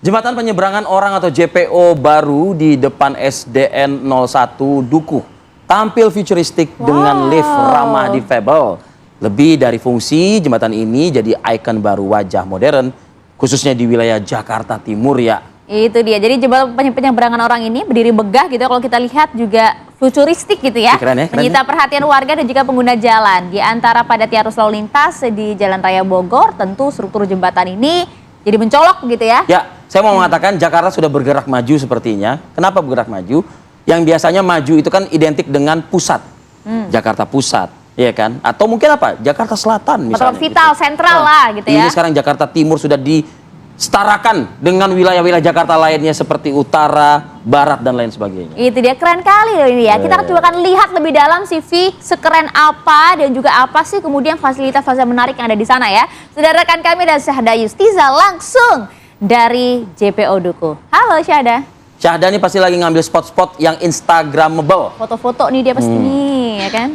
Jembatan penyeberangan orang atau JPO baru di depan SDN 01 Dukuh tampil futuristik dengan lift ramah difabel. Lebih dari fungsi, jembatan ini jadi ikon baru wajah modern, khususnya di wilayah Jakarta Timur ya. Itu dia, jadi jembatan penyeberangan orang ini berdiri megah gitu ya, kalau kita lihat juga futuristik gitu ya. Keren ya, keren menyita ya? perhatian warga dan juga pengguna jalan. Di antara padatnya arus lalu lintas di Jalan Raya Bogor, tentu struktur jembatan ini jadi mencolok gitu ya. Ya, saya mau mengatakan Jakarta sudah bergerak maju sepertinya. Kenapa bergerak maju? Yang biasanya maju itu kan identik dengan pusat. Jakarta Pusat, ya kan? Atau mungkin apa? Jakarta Selatan misalnya. Metro vital, sentral lah gitu ya. Ini sekarang Jakarta Timur sudah disetarakan dengan wilayah-wilayah Jakarta lainnya seperti Utara, Barat, dan lain sebagainya. Itu dia, keren kali loh ini ya. Kita coba akan lihat lebih dalam CV sekeren apa dan juga apa sih kemudian fasilitas-fasilitas menarik yang ada di sana ya. Sudah rekan kami dan Syahda Yustiza langsung dari JPO Dukuh. Halo Syahda. Syahda ini pasti lagi ngambil spot-spot yang instagramable. Foto-foto nih dia pasti nih ya kan.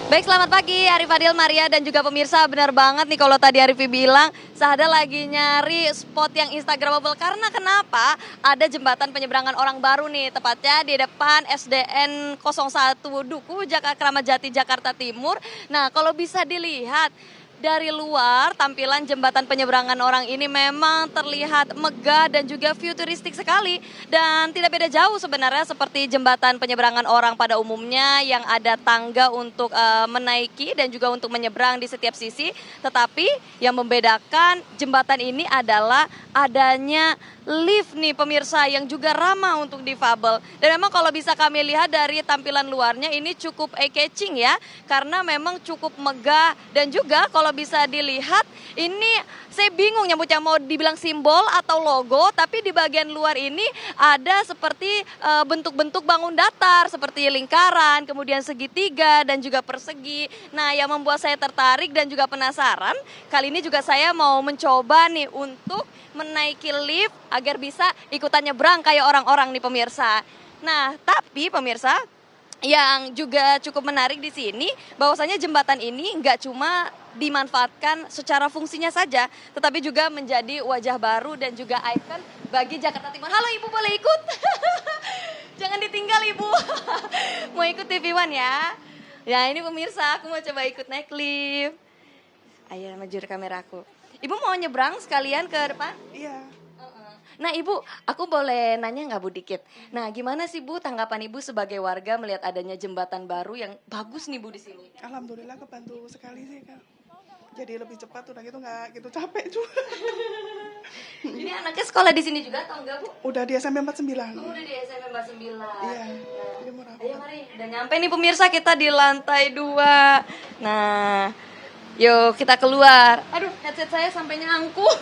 Baik, selamat pagi Arif Fadil, Maria, dan juga pemirsa. Benar banget nih kalau tadi Arifi bilang Syahda lagi nyari spot yang instagramable. Karena kenapa? Ada jembatan penyeberangan orang baru nih, tepatnya di depan SDN 01 Dukuh, Kramat Jati, Jakarta Timur. Nah, kalau bisa dilihat dari luar, tampilan jembatan penyeberangan orang ini memang terlihat megah dan juga futuristik sekali. Dan tidak beda jauh sebenarnya seperti jembatan penyeberangan orang pada umumnya yang ada tangga untuk menaiki dan juga untuk menyeberang di setiap sisi. Tetapi yang membedakan jembatan ini adalah adanya lift nih pemirsa yang juga ramah untuk difabel. Dan memang kalau bisa kami lihat dari tampilan luarnya ini cukup eye-catching ya. Karena memang cukup megah dan juga kalau bisa dilihat ini saya bingung nyebutnya mau dibilang simbol atau logo. Tapi di bagian luar ini ada seperti bentuk-bentuk bangun datar seperti lingkaran, kemudian segitiga dan juga persegi. Nah yang membuat saya tertarik dan juga penasaran, kali ini juga saya mau mencoba nih untuk menaiki lift agar bisa ikutan nyebrang kayak orang-orang nih pemirsa. Nah, tapi pemirsa yang juga cukup menarik di sini bahwasanya jembatan ini nggak cuma dimanfaatkan secara fungsinya saja, tetapi juga menjadi wajah baru dan juga ikon bagi Jakarta Timur. Halo Ibu, boleh ikut? Jangan ditinggal Ibu. Mau ikut TV One ya? Ya ini pemirsa, aku mau coba ikut naik lift. Ayo maju kameraku. Ibu mau nyebrang sekalian ke depan? Iya. Nah Ibu, aku boleh nanya nggak Bu dikit? Nah gimana sih Bu tanggapan Ibu sebagai warga melihat adanya jembatan baru yang bagus nih Bu di sini? Alhamdulillah kebantu sekali sih Kak. Jadi lebih cepat udah gitu nggak gitu capek juga. Ini anaknya sekolah di sini juga atau enggak Bu? Udah di SMP 49. Udah di SMP 49. Iya. Ini murah Ayo banget. mari, udah nyampe nih pemirsa, kita di lantai 2. Nah, yuk kita keluar. Aduh, headset saya sampai nyangkut.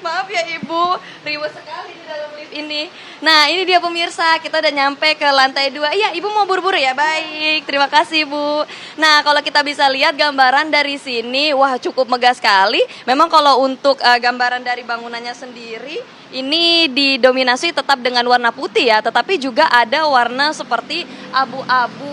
Maaf ya Ibu, ribet sekali di dalam lift ini. Nah, ini dia pemirsa, kita udah nyampe ke lantai 2. Iya, Ibu mau buru-buru ya? Baik, terima kasih Bu. Nah, kalau kita bisa lihat gambaran dari sini, wah cukup megah sekali. Memang kalau untuk gambaran dari bangunannya sendiri, ini didominasi tetap dengan warna putih ya. Tetapi juga ada warna seperti abu-abu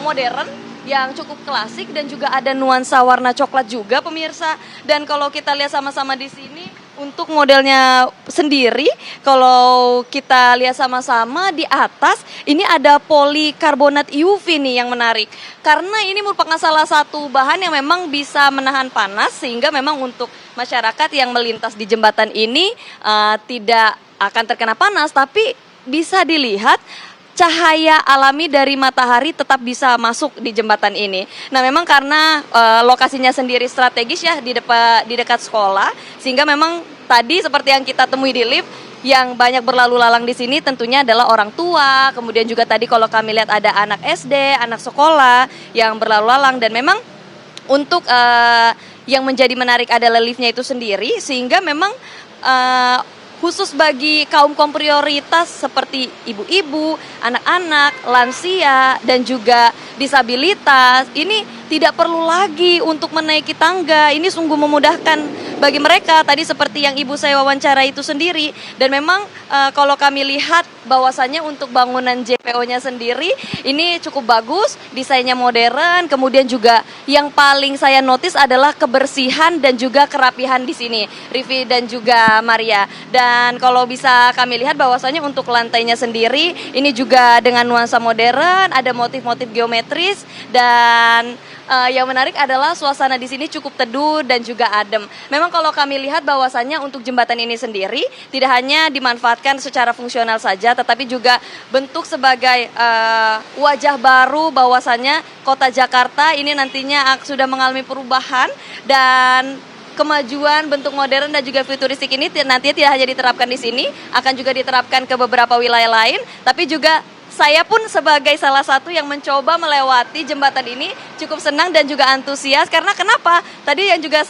modern yang cukup klasik dan juga ada nuansa warna coklat juga pemirsa. Dan kalau kita lihat sama-sama di sini untuk modelnya sendiri, kalau kita lihat sama-sama di atas ini ada polikarbonat UV nih yang menarik. Karena ini merupakan salah satu bahan yang memang bisa menahan panas sehingga memang untuk masyarakat yang melintas di jembatan ini tidak akan terkena panas, tapi bisa dilihat cahaya alami dari matahari tetap bisa masuk di jembatan ini. Nah, memang karena lokasinya sendiri strategis ya di dekat sekolah, sehingga memang tadi seperti yang kita temui di lift, yang banyak berlalu lalang di sini tentunya adalah orang tua. Kemudian juga tadi kalau kami lihat ada anak SD, anak sekolah yang berlalu lalang, dan memang untuk yang menjadi menarik adalah liftnya itu sendiri, sehingga memang khusus bagi kaum prioritas seperti ibu-ibu, anak-anak, lansia, dan juga disabilitas. Ini tidak perlu lagi untuk menaiki tangga. Ini sungguh memudahkan bagi mereka. Tadi seperti yang ibu saya wawancara itu sendiri. Dan memang kalau kami lihat bahwasannya untuk bangunan JPO-nya sendiri ini cukup bagus, desainnya modern. Kemudian juga yang paling saya notice adalah kebersihan dan juga kerapihan di sini, Rivi dan juga Maria. Dan kalau bisa kami lihat bahwasannya untuk lantainya sendiri ini juga dengan nuansa modern, ada motif-motif geometris, dan yang menarik adalah suasana di sini cukup teduh dan juga adem. Memang kalau kami lihat bahwasannya untuk jembatan ini sendiri tidak hanya dimanfaatkan secara fungsional saja, tetapi juga bentuk sebagai wajah baru bahwasannya kota Jakarta ini nantinya sudah mengalami perubahan, dan kemajuan bentuk modern dan juga futuristik ini nantinya tidak hanya diterapkan di sini, akan juga diterapkan ke beberapa wilayah lain, tapi juga saya pun sebagai salah satu yang mencoba melewati jembatan ini cukup senang dan juga antusias. Karena kenapa? Tadi yang juga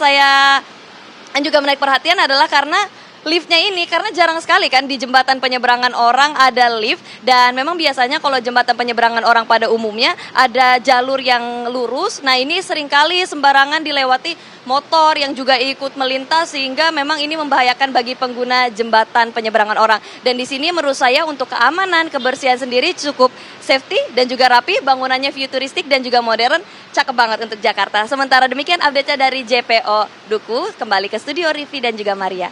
menarik perhatian adalah karena liftnya ini, karena jarang sekali kan di jembatan penyeberangan orang ada lift. Dan memang biasanya kalau jembatan penyeberangan orang pada umumnya ada jalur yang lurus. Nah ini seringkali sembarangan dilewati motor yang juga ikut melintas, sehingga memang ini membahayakan bagi pengguna jembatan penyeberangan orang. Dan di sini menurut saya untuk keamanan, kebersihan sendiri cukup safety dan juga rapi, bangunannya futuristik dan juga modern, cakep banget untuk Jakarta. Sementara demikian update-nya dari JPO Duku, kembali ke studio Rivi dan juga Maria.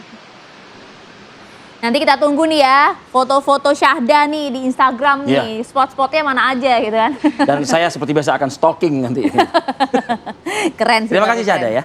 Nanti kita tunggu nih ya, foto-foto Syahda nih di Instagram nih, spot-spotnya mana aja gitu kan. Dan saya seperti biasa akan stalking nanti. Keren sih. Terima kasih Syahda ya.